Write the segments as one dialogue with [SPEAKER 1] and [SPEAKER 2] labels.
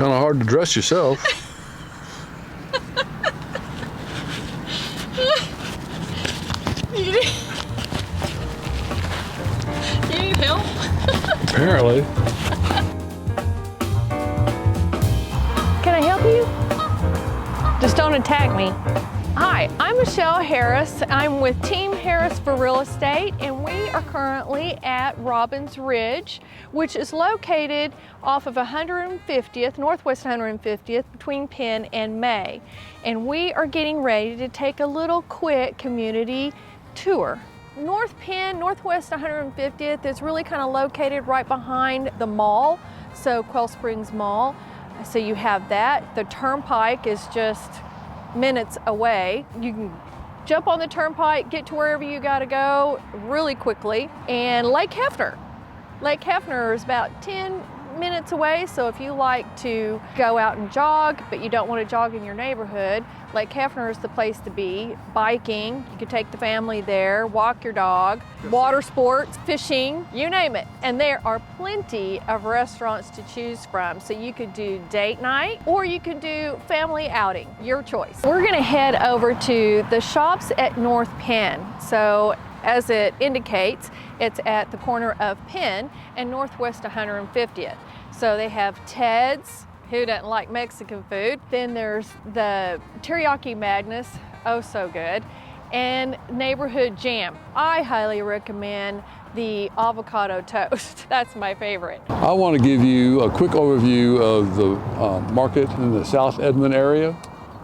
[SPEAKER 1] Kind of hard to dress yourself.
[SPEAKER 2] You need help?
[SPEAKER 1] Apparently.
[SPEAKER 2] Can I help you? Just don't attack me. Hi, I'm Michelle Harris. I'm with Team Harris for Real Estate, and we are currently at Robbins Ridge, which is located off of 150th, Northwest 150th, between Penn and May. And we are getting ready to take a little quick community tour. North Penn, Northwest 150th is really kind of located right behind the mall, so Quail Springs Mall. So you have that. The turnpike is just minutes away. You can jump on the turnpike, get to wherever you gotta go really quickly. And Lake Hefner. Lake Hefner is about 10 minutes away, so if you like to go out and jog, but you don't want to jog in your neighborhood, Lake Hefner is the place to be. Biking, you could take the family there, walk your dog, water sports, fishing, you name it. And there are plenty of restaurants to choose from. So you could do date night or you can do family outing, your choice. We're gonna head over to the shops at North Penn. So as it indicates, it's at the corner of Penn and Northwest 150th. So they have Ted's, who doesn't like Mexican food? Then there's the Teriyaki Magnus, oh so good, and Neighborhood Jam. I highly recommend the avocado toast. That's my favorite.
[SPEAKER 1] I want to give you a quick overview of the market in the South Edmond area.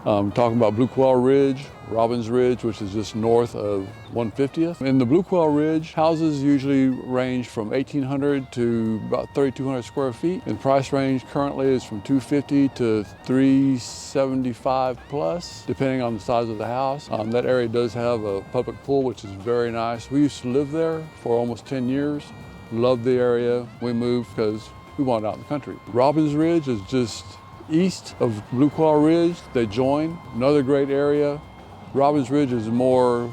[SPEAKER 1] Talking about Blue Quail Ridge, Robbins Ridge, which is just north of 150th. In the Blue Quail Ridge, houses usually range from 1,800 to about 3,200 square feet. And the price range currently is from 250 to 375 plus, depending on the size of the house. That area does have a public pool, which is very nice. We used to live there for almost 10 years. Loved the area. We moved because we wanted out in the country. Robbins Ridge is just east of Blue Quail Ridge. They join. Another great area. Robbins Ridge has more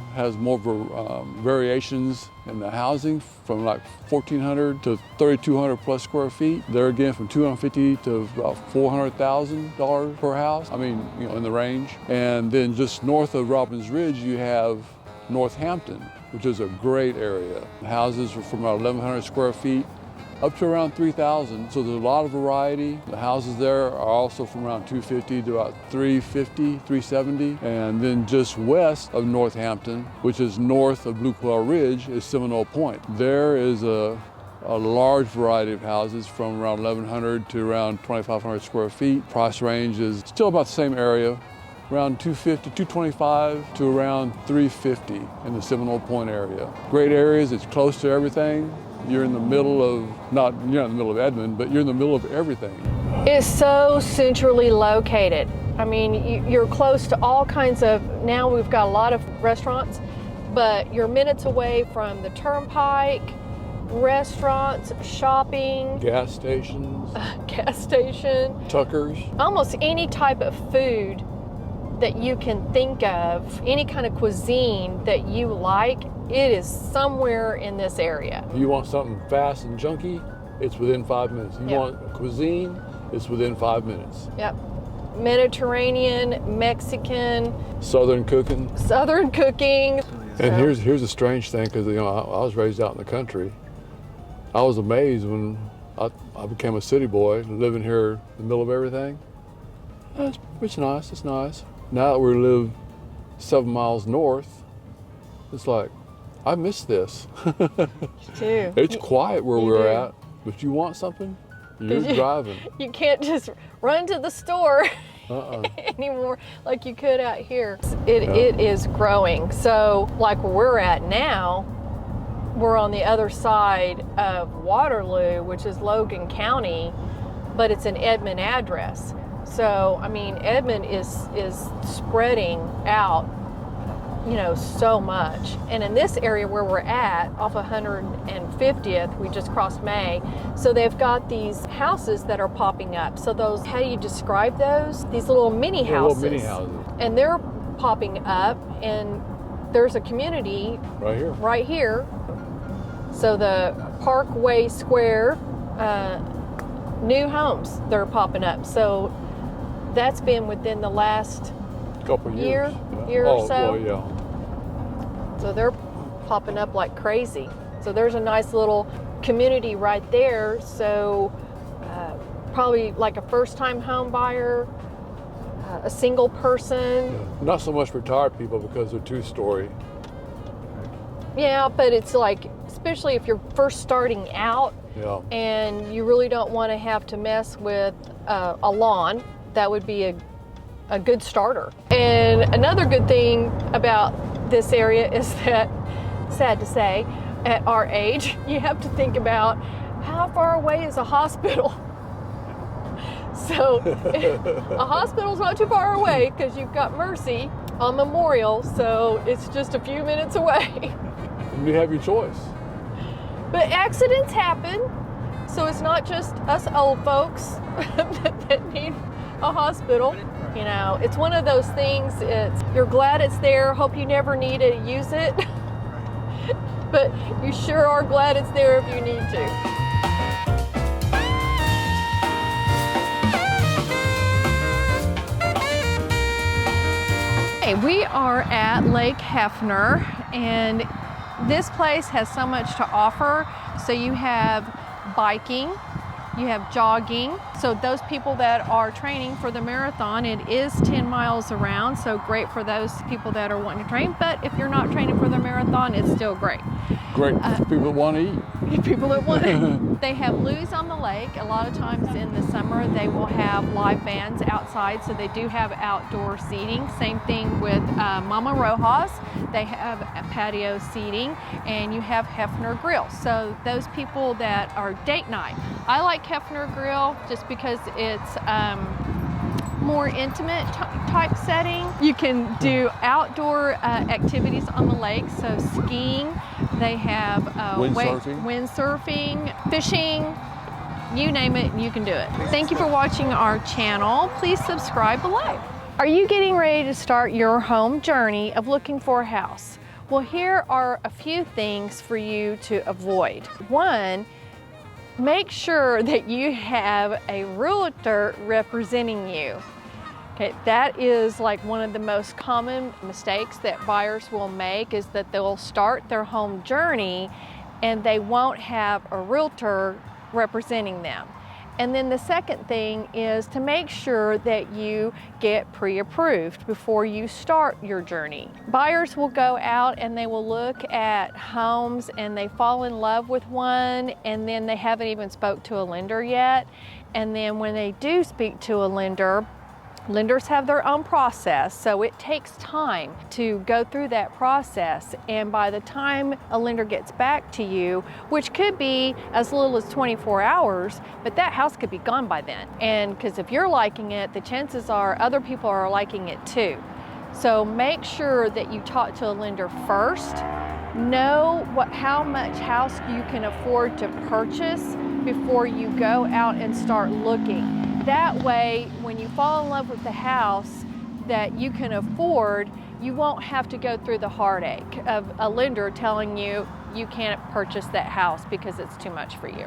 [SPEAKER 1] variations in the housing, from like 1,400 to 3,200 plus square feet. There again, from 250 to about $400,000 per house. I mean, you know, in the range. And then just north of Robbins Ridge, you have Northampton, which is a great area. The houses are from about 1,100 square feet up to around 3,000. So there's a lot of variety. The houses there are also from around 250 to about 350, 370. And then just west of Northampton, which is north of Blue Quail Ridge, is Seminole Point. There is a large variety of houses from around 1,100 to around 2,500 square feet. Price range is still about the same area, around 250, 225 to around 350 in the Seminole Point area. Great areas, it's close to everything. You're in the middle of, you're not in the middle of Edmond, but you're in the middle of everything.
[SPEAKER 2] It's so centrally located. I mean, you're close to all kinds of, now we've got a lot of restaurants, but you're minutes away from the turnpike, restaurants, shopping.
[SPEAKER 1] Gas stations.
[SPEAKER 2] Gas station.
[SPEAKER 1] Tuckers.
[SPEAKER 2] Almost any type of food that you can think of, any kind of cuisine that you like, it is somewhere in this area.
[SPEAKER 1] If you want something fast and junky, it's within 5 minutes. You want cuisine, it's within 5 minutes.
[SPEAKER 2] Yep. Mediterranean, Mexican.
[SPEAKER 1] Southern cooking.
[SPEAKER 2] Southern cooking.
[SPEAKER 1] And here's a strange thing, because I was raised out in the country. I was amazed when I became a city boy, living here in the middle of everything. It's nice, it's nice. Now that we live 7 miles north, it's like, I miss this.
[SPEAKER 2] Too.
[SPEAKER 1] It's quiet where we're at, but you want something, you're driving.
[SPEAKER 2] You can't just run to the store anymore like you could out here. It is growing. So like where we're at now, we're on the other side of Waterloo, which is Logan County, but it's an Edmond address. So, I mean, Edmond is spreading out, you know, so much. And in this area where we're at, off 150th, we just crossed May, so they've got these houses that are popping up. So those, how do you describe those? These little mini houses.
[SPEAKER 1] Little mini houses.
[SPEAKER 2] And they're popping up, and there's a community right here. So the Parkway Square new homes that are popping up. So that's been within the last
[SPEAKER 1] couple of years.
[SPEAKER 2] Year or so.
[SPEAKER 1] Well, yeah.
[SPEAKER 2] So they're popping up like crazy. So there's a nice little community right there. So probably like a first-time home buyer, a single person.
[SPEAKER 1] Yeah. Not so much retired people because they're two-story.
[SPEAKER 2] Yeah, but it's like, especially if you're first starting out,
[SPEAKER 1] Yeah.
[SPEAKER 2] and you really don't want to have to mess with a lawn, that would be a good starter. And another good thing about this area is that, sad to say, at our age, you have to think about how far away is a hospital. So a hospital's not too far away because you've got Mercy on Memorial, so it's just a few minutes away.
[SPEAKER 1] And you have your choice.
[SPEAKER 2] But accidents happen, so it's not just us old folks that need a hospital. You know, it's one of those things, you're glad it's there, hope you never need to use it, but you sure are glad it's there if you need to. Hey, we are at Lake Hefner, and this place has so much to offer. So you have biking, you have jogging. So those people that are training for the marathon, it is 10 miles around, so great for those people that are wanting to train. But if you're not training for the marathon, it's still great.
[SPEAKER 1] Great for people that want to eat.
[SPEAKER 2] People that want They have loos on the lake. A lot of times in the summer, they will have live bands outside, so they do have outdoor seating. Same thing with Mama Rojas. They have patio seating, and you have Hefner Grill. So those people that are date night. I like Hefner Grill just because it's more intimate type setting. You can do outdoor activities on the lake, so skiing. They have windsurfing, fishing, you name it, you can do it. Thank you for watching our channel. Please subscribe below. Are you getting ready to start your home journey of looking for a house? Well, here are a few things for you to avoid. One, make sure that you have a realtor representing you. Okay, that is like one of the most common mistakes that buyers will make, is that they'll start their home journey and they won't have a realtor representing them. And then the second thing is to make sure that you get pre-approved before you start your journey. Buyers will go out and they will look at homes and they fall in love with one, and then they haven't even spoke to a lender yet. And then when they do speak to a lender, lenders have their own process, so it takes time to go through that process. And by the time a lender gets back to you, which could be as little as 24 hours, but that house could be gone by then. And because if you're liking it, the chances are other people are liking it too. So make sure that you talk to a lender first. Know how much house you can afford to purchase before you go out and start looking. That way, when you fall in love with the house that you can afford, you won't have to go through the heartache of a lender telling you you can't purchase that house because it's too much for you.